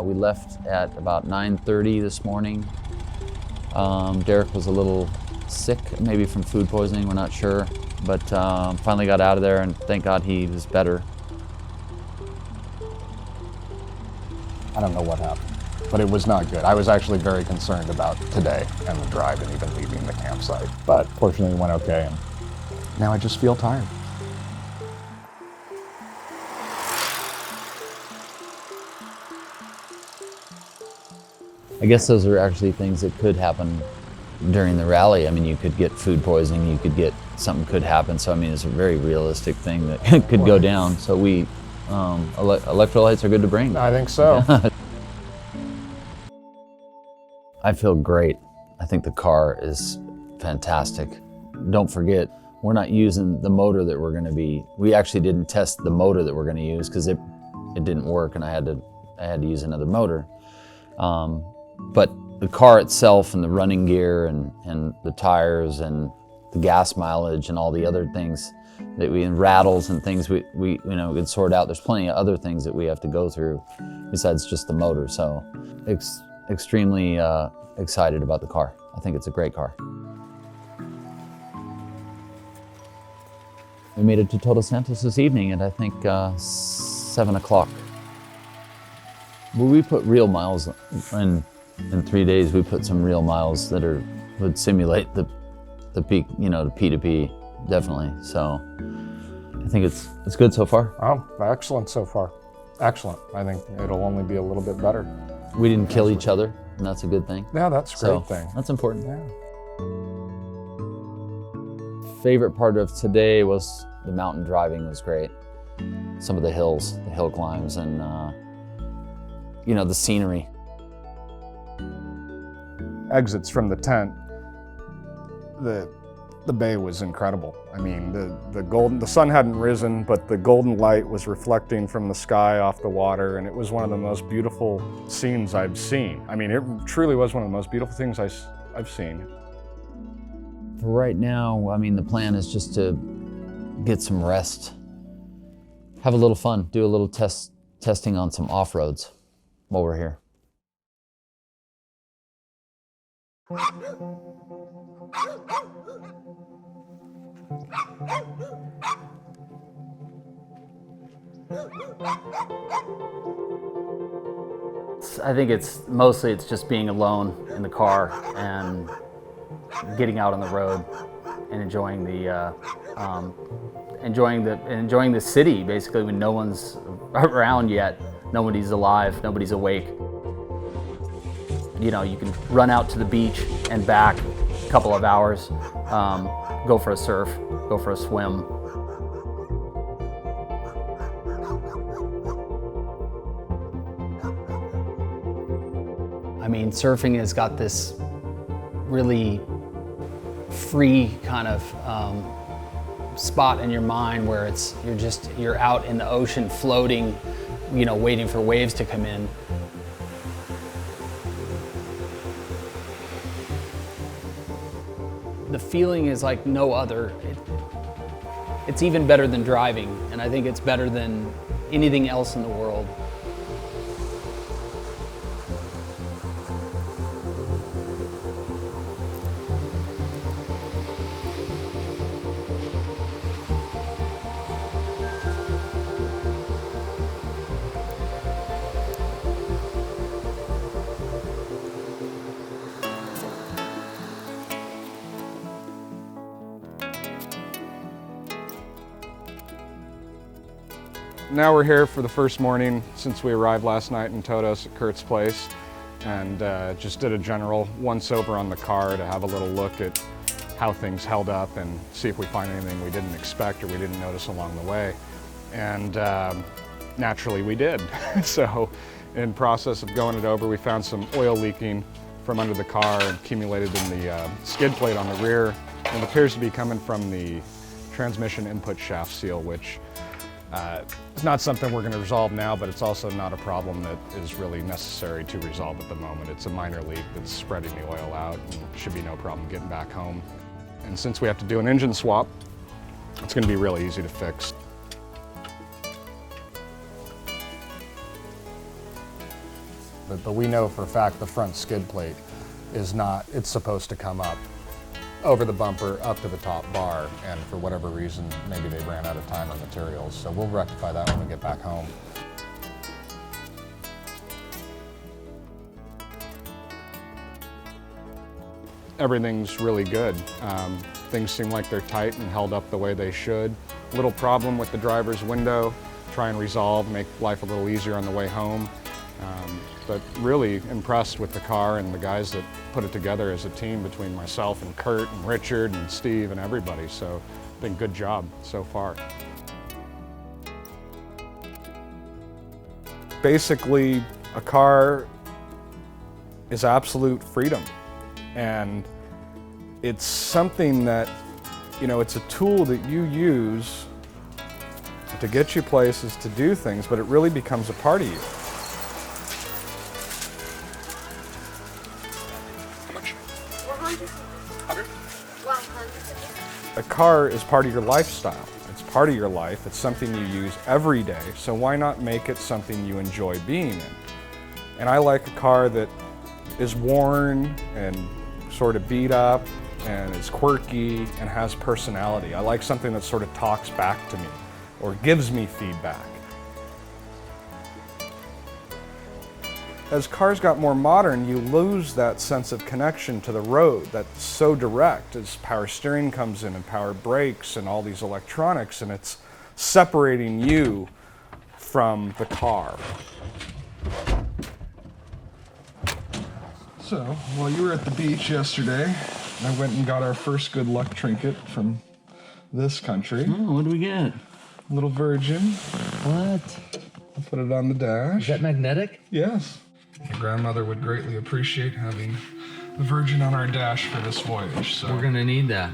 We left at about 9:30 this morning. Derek was a little sick, maybe from food poisoning, we're not sure, but finally got out of there, and thank God he was better. I don't know what happened, but it was not good. I was actually very concerned about today and the drive and even leaving the campsite, but fortunately it went okay, and now I just feel tired. I guess those are actually things that could happen during the rally. I mean, you could get food poisoning, you could get, something could happen. So I mean, it's a very realistic thing that could go down. So we, electrolytes are good to bring. I think so. I feel great. I think the car is fantastic. Don't forget, we're not using the motor that we're gonna be, we actually didn't test the motor that we're gonna use because it didn't work and I had to use another motor. But the car itself and the running gear and the tires and the gas mileage and all the other things that and rattles and things we could sort out. There's plenty of other things that we have to go through besides just the motor. So extremely excited about the car. I think it's a great car. We made it to Toto Santos this evening at I think 7 o'clock. Well, we put real miles in 3 days. We put some real miles that would simulate the peak, the P2P, definitely. So I think it's good so far. Oh, excellent so far. Excellent. I think it'll only be a little bit better. We didn't kill each other, and that's a good thing. Yeah, that's a great thing. That's important. Yeah. Favorite part of today was the mountain driving was great. Some of the hills, the hill climbs, and the scenery. Exits from the tent, the bay was incredible. I mean, the sun hadn't risen, but the golden light was reflecting from the sky off the water, and it was one of the most beautiful scenes I've seen. I mean, it truly was one of the most beautiful things I've seen. For right now, I mean, the plan is just to get some rest, have a little fun, do a little testing on some off-roads while we're here. I think it's mostly just being alone in the car and getting out on the road and enjoying the city basically when no one's around yet. Nobody's alive, nobody's awake. You can run out to the beach and back a couple of hours, go for a surf, go for a swim. I mean, surfing has got this really free kind of spot in your mind where you're out in the ocean floating, waiting for waves to come in. The feeling is like no other. It's even better than driving, and I think it's better than anything else in the world. Now we're here for the first morning since we arrived last night in Todos at Kurt's place, and just did a general once-over on the car to have a little look at how things held up and see if we find anything we didn't expect or we didn't notice along the way. And naturally we did. So in process of going it over, we found some oil leaking from under the car and accumulated in the skid plate on the rear. And it appears to be coming from the transmission input shaft seal, which it's not something we're going to resolve now, but it's also not a problem that is really necessary to resolve at the moment. It's a minor leak that's spreading the oil out and should be no problem getting back home. And since we have to do an engine swap, it's going to be really easy to fix. but we know for a fact the front skid plate is not, it's supposed to come up over the bumper up to the top bar, and for whatever reason, maybe they ran out of time or materials. So we'll rectify that when we get back home. Everything's really good. Things seem like they're tight and held up the way they should. Little problem with the driver's window, try and resolve, make life a little easier on the way home. But really impressed with the car and the guys that put it together as a team between myself and Kurt and Richard and Steve and everybody. So I think good job so far. Basically, a car is absolute freedom. And it's something that, you know, it's a tool that you use to get you places, to do things, but it really becomes a part of you. How much? 100. A car is part of your lifestyle. It's part of your life. It's something you use every day. So why not make it something you enjoy being in? And I like a car that is worn and sort of beat up and is quirky and has personality. I like something that sort of talks back to me or gives me feedback. As cars got more modern, you lose that sense of connection to the road that's so direct as power steering comes in and power brakes and all these electronics, and it's separating you from the car. So, while you were at the beach yesterday, I went and got our first good luck trinket from this country. Oh, what do we get? Little Virgin. What? I'll put it on the dash. Is that magnetic? Yes. My grandmother would greatly appreciate having the Virgin on our dash for this voyage. So We're gonna need that.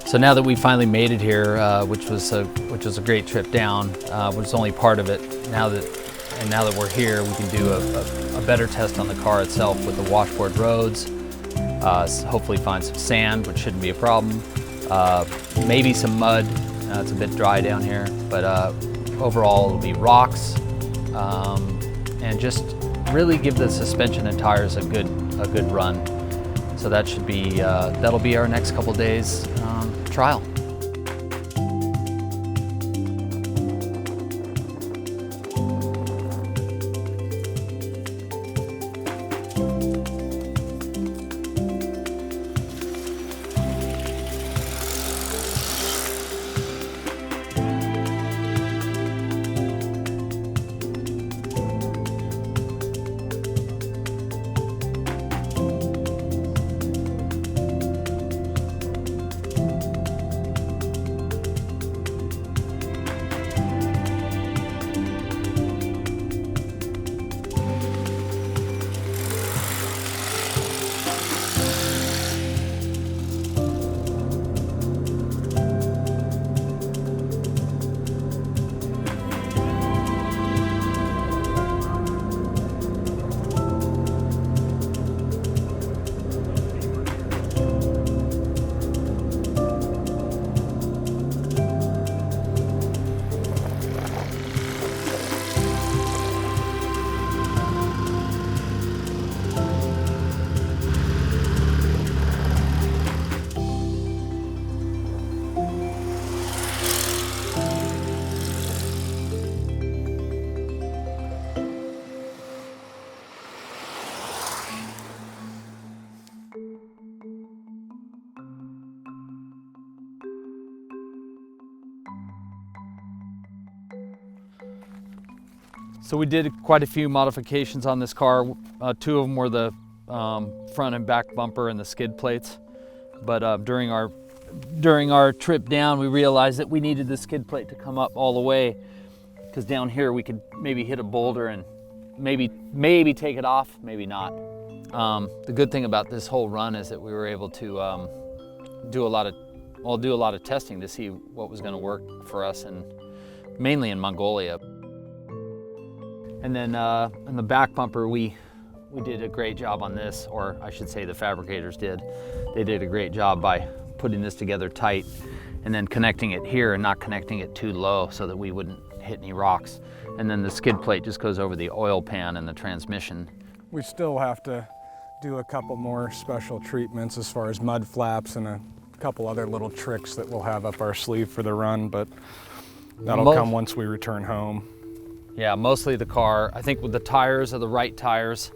So now that we finally made it here, which was a great trip down, was only part of it. Now that we're here, we can do a better test on the car itself with the washboard roads. Hopefully find some sand, which shouldn't be a problem. Maybe some mud. It's a bit dry down here, but overall it'll be rocks, and just really give the suspension and tires a good run. So that should be that'll be our next couple days trial. So we did quite a few modifications on this car. Two of them were the front and back bumper and the skid plates. But during our trip down, we realized that we needed the skid plate to come up all the way, because down here we could maybe hit a boulder and maybe take it off, maybe not. The good thing about this whole run is that we were able to do a lot of testing to see what was going to work for us, and mainly in Mongolia. And then on the back bumper, we did a great job on this, or I should say the fabricators did. They did a great job by putting this together tight and then connecting it here and not connecting it too low so that we wouldn't hit any rocks. And then the skid plate just goes over the oil pan and the transmission. We still have to do a couple more special treatments as far as mud flaps and a couple other little tricks that we'll have up our sleeve for the run, but that'll come once we return home. Yeah, mostly the car. I think with the tires are the right tires.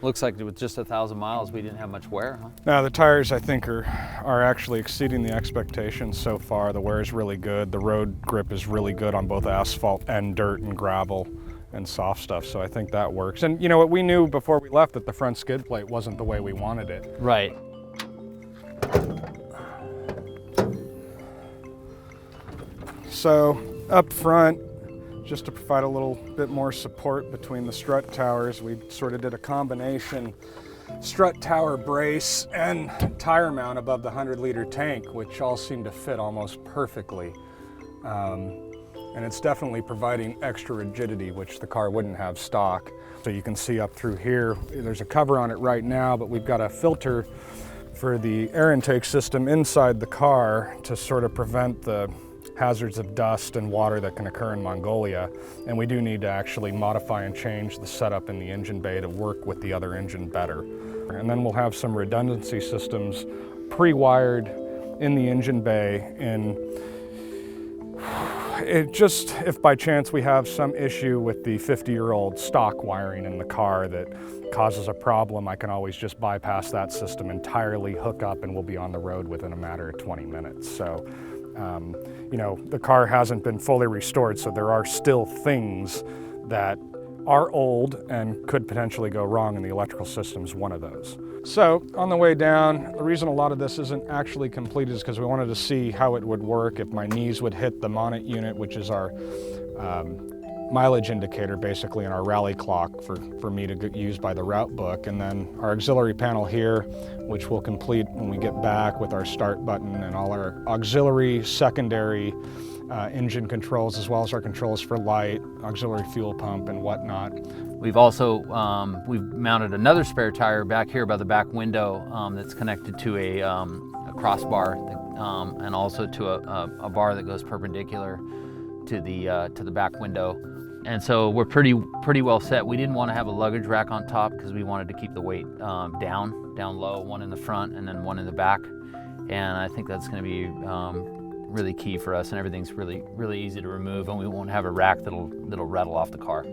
Looks like with just 1,000 miles, we didn't have much wear, huh? Now the tires, I think, are actually exceeding the expectations so far. The wear is really good. The road grip is really good on both asphalt and dirt and gravel and soft stuff, so I think that works. And you know what, we knew before we left that the front skid plate wasn't the way we wanted it. Right. So up front, just to provide a little bit more support between the strut towers, we sort of did a combination strut tower brace and tire mount above the 100-liter tank, which all seem to fit almost perfectly. And it's definitely providing extra rigidity, which the car wouldn't have stock. So you can see up through here, there's a cover on it right now, but we've got a filter for the air intake system inside the car to sort of prevent the hazards of dust and water that can occur in Mongolia. And we do need to actually modify and change the setup in the engine bay to work with the other engine better. And then we'll have some redundancy systems pre-wired in the engine bay, and if by chance we have some issue with the 50-year-old stock wiring in the car that causes a problem, I can always just bypass that system entirely, hook up, and we'll be on the road within a matter of 20 minutes. So, you know, the car hasn't been fully restored, so there are still things that are old and could potentially go wrong, and the electrical system's one of those. So on the way down, the reason a lot of this isn't actually completed is because we wanted to see how it would work if my knees would hit the Monnet unit, which is our mileage indicator basically in our rally clock for me to use by the route book, and then our auxiliary panel here, which we'll complete when we get back with our start button and all our auxiliary secondary engine controls, as well as our controls for light, auxiliary fuel pump, and whatnot. We've also we've mounted another spare tire back here by the back window that's connected to a crossbar and also to a bar that goes perpendicular to the back window. And so we're pretty well set. We didn't want to have a luggage rack on top because we wanted to keep the weight down low, one in the front and then one in the back. And I think that's going to be really key for us, and everything's really easy to remove, and we won't have a rack that'll rattle off the car.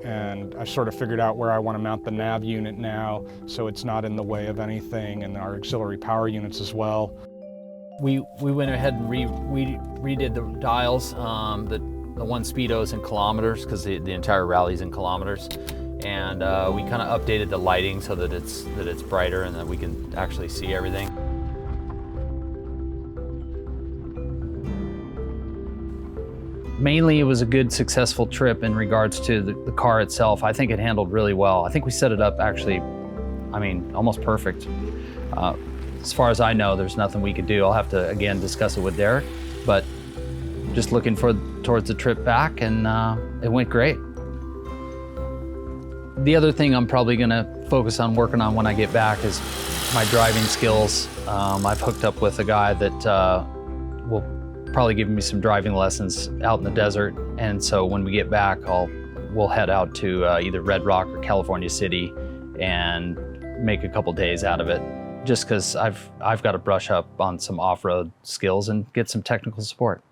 And I sort of figured out where I want to mount the nav unit now, so it's not in the way of anything, and our auxiliary power units as well. We went ahead and redid the dials. The one speedo's in kilometers because the entire rally's in kilometers, and we kind of updated the lighting so that it's brighter and that we can actually see everything. Mainly, it was a good, successful trip in regards to the car itself. I think it handled really well. I think we set it up actually, I mean, almost perfect. As far as I know, there's nothing we could do. I'll have to, again, discuss it with Derek, but just looking towards the trip back, and it went great. The other thing I'm probably gonna focus on working on when I get back is my driving skills. I've hooked up with a guy that will probably give me some driving lessons out in the desert, and so when we get back, we'll head out to either Red Rock or California City and make a couple days out of it, just because I've got to brush up on some off-road skills and get some technical support.